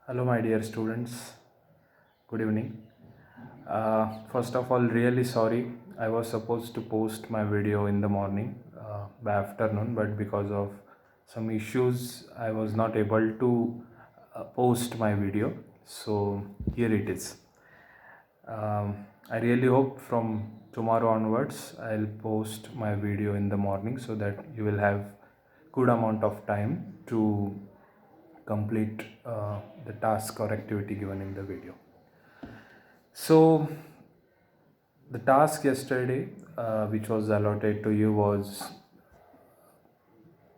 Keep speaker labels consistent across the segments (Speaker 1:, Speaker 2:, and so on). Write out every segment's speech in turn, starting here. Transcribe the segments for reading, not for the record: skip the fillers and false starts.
Speaker 1: Hello, my dear students. Good evening. First of all, really sorry. I was supposed to post my video in the morning, by afternoon, but because of some issues, I was not able to post my video. So here it is. I really hope from tomorrow onwards, I'll post my video in the morning so that you will have good amount of time to complete the task or activity given in the video. So, the task yesterday, which was allotted to you, was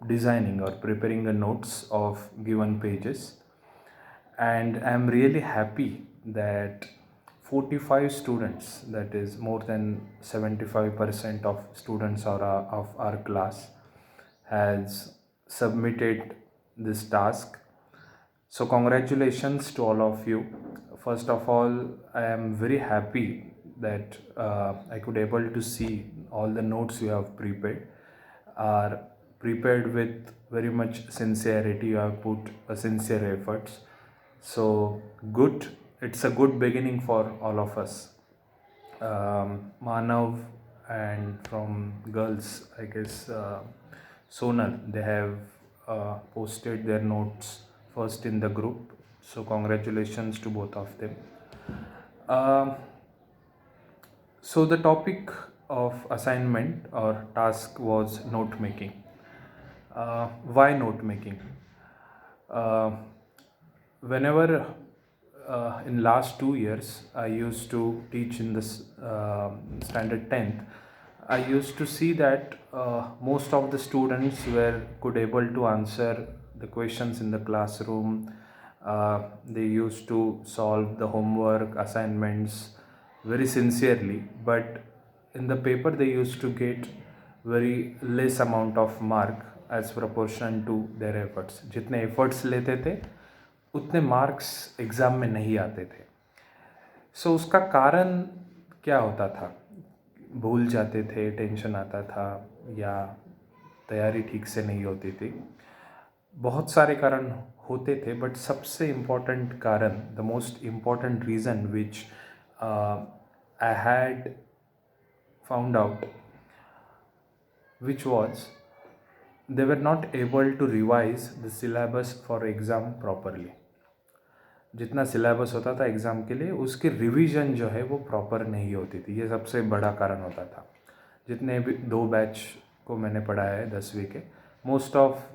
Speaker 1: designing or preparing the notes of given pages. And I'm really happy that 45 students, that is more than 75% of students of our class, has submitted this task. So, congratulations to all of you. First of all, I am very happy that I could able to see all the notes you have prepared are prepared with very much sincerity. You have put a sincere efforts. So good. It's a good beginning for all of us. Manav and from girls, I guess Sonal, they have posted their notes first in the group. So congratulations to both of them. Um so the topic of assignment or task was note making. Why note making? Uh, Whenever in last 2 years I used to teach in this standard 10th, I used to see that most of the students were could able to answer the questions in the classroom. They used to solve the homework assignments very sincerely, but in the paper they used to get very less amount of mark as proportion to their efforts. जितने efforts लेते थे उतने marks exam में नहीं आते थे. सो उसका कारण क्या होता था? भूल जाते थे, टेंशन आता था, या तैयारी ठीक से नहीं होती थी. बहुत सारे कारण होते थे, बट सबसे इम्पोर्टेंट कारण, the most important reason which I had found out, which was they were not able to revise the syllabus for exam properly. जितना सिलेबस होता था एग्ज़ाम के लिए उसकी रिवीजन जो है वो प्रॉपर नहीं होती थी. ये सबसे बड़ा कारण होता था. जितने भी 2 बैच को मैंने पढ़ाया है 10वीं के, most of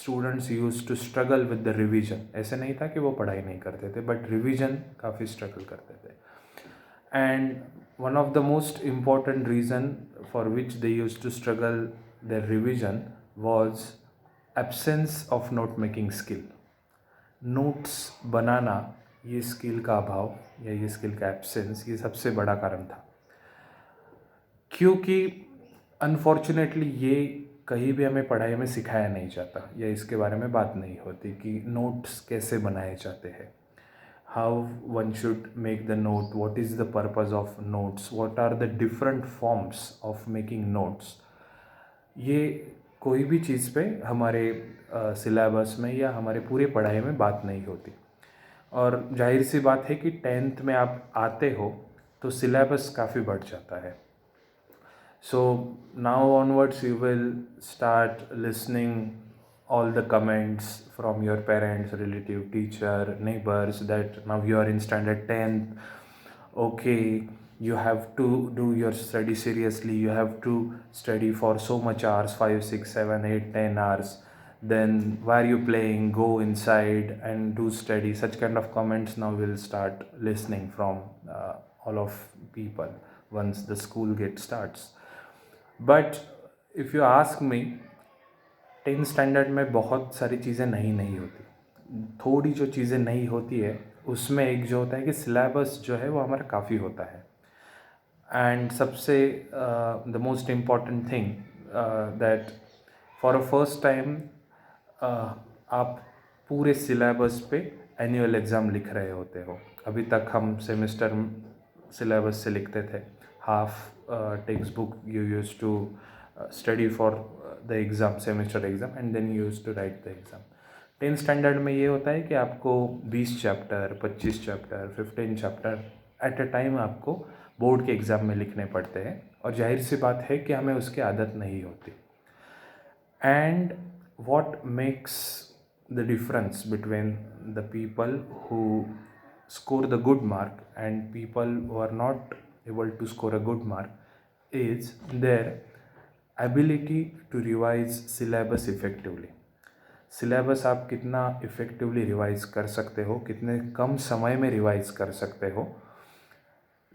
Speaker 1: students use to struggle with the revision. ऐसे नहीं था कि वो पढ़ाई नहीं करते थे, बट रिवीजन काफ़ी स्ट्रगल करते थे. And one of the most important reason for which they use to struggle their revision was absence of note making skill. Notes बनाना, ये स्किल का अभाव या ये स्किल का एब्सेंस, ये सबसे बड़ा कारण था. क्योंकि अनफॉर्चुनेटली ये कहीं भी हमें पढ़ाई में सिखाया नहीं जाता, या इसके बारे में बात नहीं होती कि नोट्स कैसे बनाए जाते हैं. How one should make the note, what is the purpose of notes, what are the different forms of making notes. ये कोई भी चीज़ पे हमारे सिलेबस में या हमारे पूरे पढ़ाई में बात नहीं होती. और जाहिर सी बात है कि 10th में आप आते हो तो सिलेबस काफ़ी बढ़ जाता है. So now onwards you will start listening all the comments from your parents, relative, teacher, neighbors that now you are in standard 10th. Okay, you have to do your study seriously, you have to study for so much hours, 5 6 7 8 10 hours. Then why are you playing, go inside and do study. Such kind of comments now will start listening from all of people once the school get starts. But if you ask me, 10th standard में बहुत सारी चीज़ें नहीं होती. थोड़ी जो चीज़ें नहीं होती है उसमें एक जो होता है कि सिलेबस जो है वो हमारा काफ़ी होता है. एंड सबसे the most important thing that for a first time आप पूरे सिलेबस पे एनुअल एग्ज़ाम लिख रहे होते हो. अभी तक हम सेमेस्टर सिलेबस से लिखते थे. Half text book you use to study for the exam, semester exam, and then you used to write the exam. 10th standard में ये होता है कि आपको 20 chapter, 25 chapter, 15 chapter at a time आपको बोर्ड के एग्ज़ाम में लिखने पड़ते हैं, और जाहिर सी बात है कि हमें उसकी आदत नहीं होती. And what makes the difference between the people who score the good mark and people who are not able to score a good mark is their ability to revise syllabus effectively. Syllabus आप कितना effectively revise कर सकते हो, कितने कम समय में revise कर सकते हो,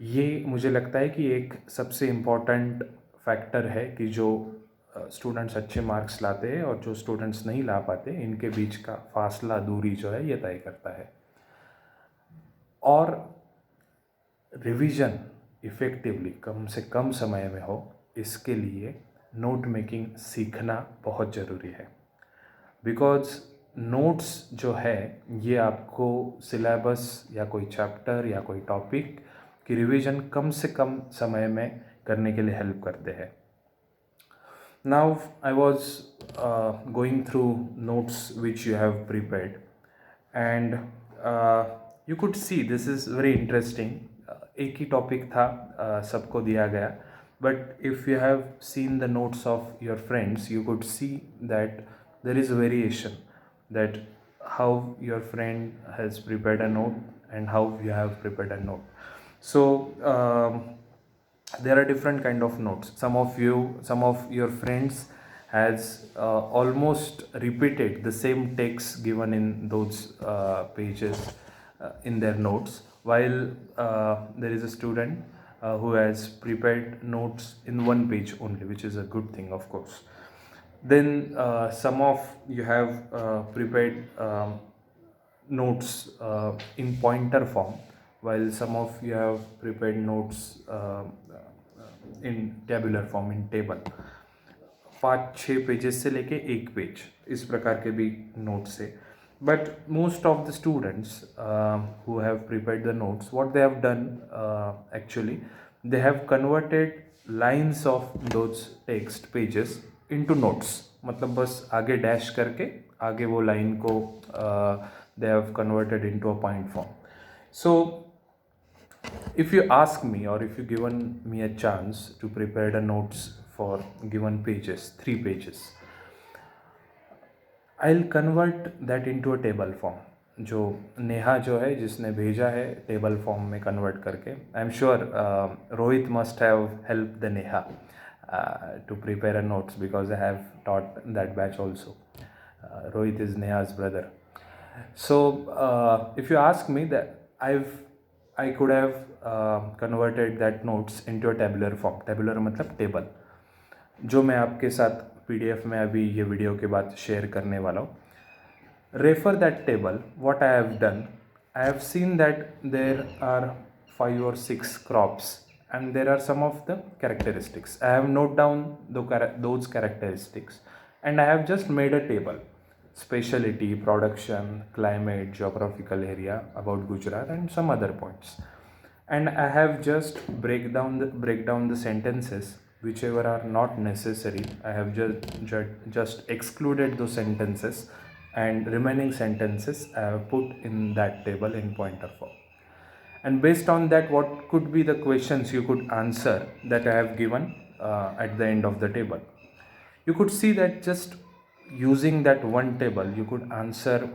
Speaker 1: ये मुझे लगता है कि एक सबसे इम्पॉर्टेंट फैक्टर है कि जो स्टूडेंट्स अच्छे मार्क्स लाते हैं और जो स्टूडेंट्स नहीं ला पाते, इनके बीच का फासला, दूरी जो है ये तय करता है. और रिवीजन इफ़ेक्टिवली कम से कम समय में हो, इसके लिए नोट मेकिंग सीखना बहुत ज़रूरी है. बिकॉज नोट्स जो है ये आपको सिलेबस या कोई चैप्टर या कोई टॉपिक की रिवीजन कम से कम समय में करने के लिए हेल्प करते हैं. Now I was going through notes which you have prepared, and you could see this is very interesting. एक ही टॉपिक था, सबको दिया गया, but if you have seen the notes of your friends, you could see that there is a variation, that how your friend has prepared a note and how you have prepared a note. So there are different kind of notes. Some of your friends has almost repeated the same text given in those pages in their notes, while there is a student who has prepared notes in one page only, which is a good thing, of course. Then some of you have prepared notes in pointer form, while some of you have prepared notes in tabular form, in table. 5-6 pages से लेके 1 page, इस प्रकार के भी notes है. But most of the students who have prepared the notes, what they have done actually, they have converted lines of those text pages into notes. मतलब बस आगे डैश करके आगे वो लाइन को they have converted into a point form. So if you ask me, or if you given me a chance to prepare the notes for given pages, 3 pages, I'll convert that into a table form. जो नेहा जो है जिसने भेजा है table form में convert करके, I am sure Rohit must have help the Neha to prepare a notes, because I have taught that batch also. Rohit is Neha's brother. So if you ask me, that I could have converted that notes into a tabular form. Tabular मतलब table, जो मैं आपके साथ PDF में अभी ये video के बाद शेयर करने वाला हूँ. Refer that table. What I have done, I have seen that there are 5 or 6 crops, and there are some of the characteristics. I have noted down those characteristics, and I have just made a table: specialty, production, climate, geographical area, about Gujarat, and some other points. And I have just break down the sentences whichever are not necessary. I have just excluded those sentences, and remaining sentences I have put in that table in pointer form. And based on that, what could be the questions you could answer that I have given at the end of the table? You could see that just using that one table, you could answer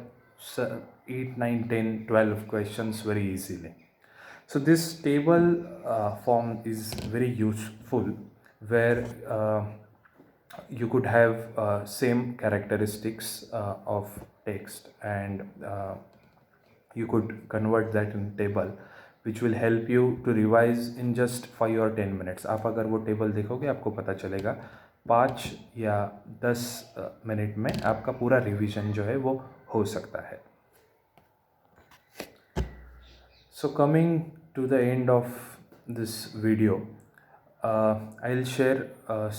Speaker 1: 8, 9, 10, 12 questions very easily. So this table form is very useful, where you could have same characteristics of text, and you could convert that in table, which will help you to revise in just 5 or 10 minutes. आप अगर वो table देखोगे आपको पता चलेगा 5 या 10 minute में आपका पूरा रिवीजन जो है वो हो सकता है. So coming to the end of this video, I'll share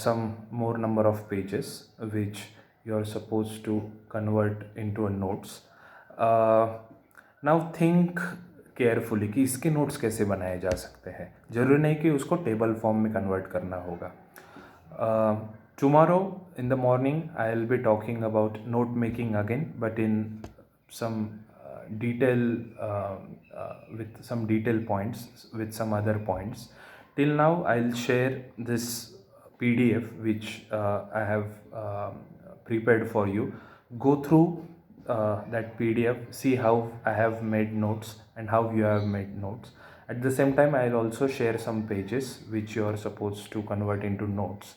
Speaker 1: some more number of pages which you are supposed to convert into a notes. Now think carefully कि इसके नोट्स कैसे बनाए जा सकते हैं. ज़रूरी नहीं कि उसको टेबल फॉर्म में कन्वर्ट करना होगा. Tomorrow in the morning, I'll be talking about note making again, but in some with some detail points, with some other points. Till now, I'll share this PDF which I have prepared for you. Go through that PDF, see how I have made notes and how you have made notes. At the same time, I'll also share some pages which you are supposed to convert into notes,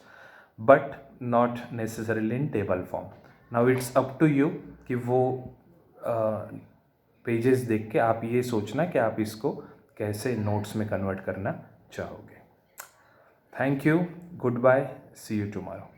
Speaker 1: but not necessarily in table form. Now it's up to you कि वो pages देख के आप ये सोचना कि आप इसको कैसे नोट्स में कन्वर्ट करना चाहोगे. Thank you, goodbye, see you tomorrow.